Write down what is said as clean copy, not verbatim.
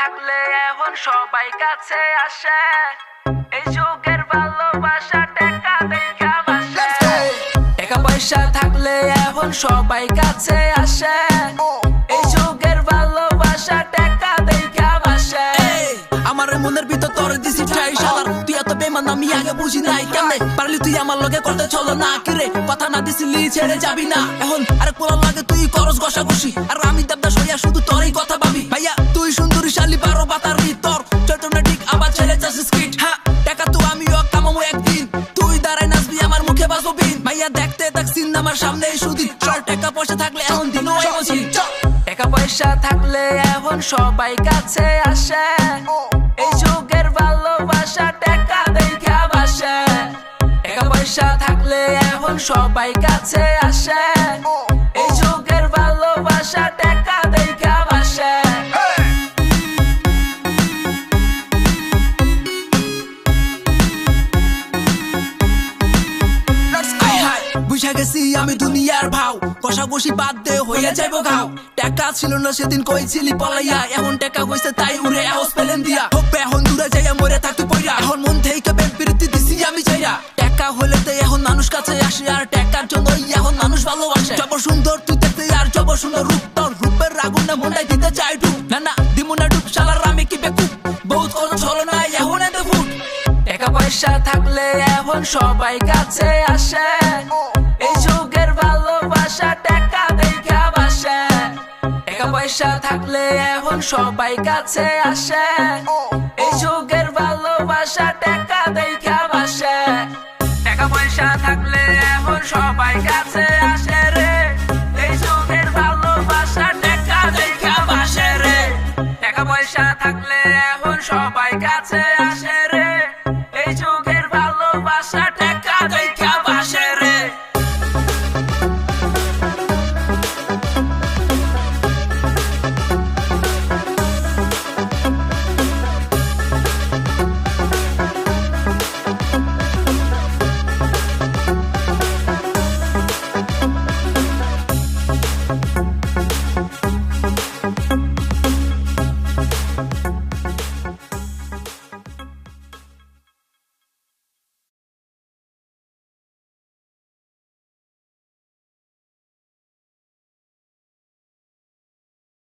থাকলে এখন সবাই কাছে আসে, এই যুগের ভালোবাসা টাকা দেখা বাসে। টাকা পয়সা থাকলে এখন সবাই কাছে আসে, এই যুগের ভালোবাসা টাকা দেখা বাসে। আমার মনের ভিতর তোর দিছি ঠাই শালার, তুই এত বেমান আমি আগে বুঝি নাই। কেমনে পারলি তুই আমার লগে করতে চলো না, কিরে কথা না দিছিলি ছেড়ে যাবি না। এখন আরে কোলা লাগে তুই করস ঘষাঘষি, আর আমি দেবদা সইয়া শুধু তোরই কথা ভাবি। ভাইয়া তুই সুন্দরী শালি 12 পাতার ভিতর, চৈতন্য ঠিক আবার ছেড়ে যাস স্কিট। হ্যাঁ টাকা তো আমিও কামাবো একদিন, তুই দাঁড়াই নাচবি আমার মুখে বাজবো বিন। ভাইয়া দেখতে দেখছিন আমার সামনে সুদি, চল টাকা পয়সা থাকলে এখন দিন বসি। টাকা পয়সা থাকলে এখন সবাই কাছে আসে, এই যুগের ভালোবাসা টাকা দেখা বাসে। টাকা পয়সা থাকলে এখন সবাই কাছে আসে, এই যুগের ভালোবাসা টাকা দেখা বাসে। বুঝা গেছি আমি দুনিয়ার ভাও, কষাকষি বাদ দে হইয়া যাইব ঘাও। টাকা ছিল না সেদিন কইছিলি পলাইয়া, এখন টাকা হইছে তাই উড়ে আওয়াজ পেলেন দিয়া। হোপে এখন দূরে যাইয়া মরে থাকতে পইরা, এখন মন থেকে বিরতি দিছি আমি চাইরা। টাকা হইলে তো এখন মানুষ কাছে আসে, আর টাকার জন্যই এখন মানুষ ভালোবাসে। জব সুন্দর তুই দেখতে আর জব সুন্দর রূপ, তোর রূপের আগুনে মনটাই দিতে চাই ডুব। না না দিমু না ডুব শালার আমি কি বেকুব, বহুত কোন ছলো না এখন এতে ফুট। টাকা পয়সা থাকলে এখন সবাই কাছে আসে, এই যুগের ভালোবাসা টাকা দেখা বাসে। টাকা পয়সা থাকলে এখন সবাই কাছে আসে, এই যুগের ভালোবাসা টাকা দেখা বাসে। টাকা পয়সা থাকলে এখন সবাই কাছে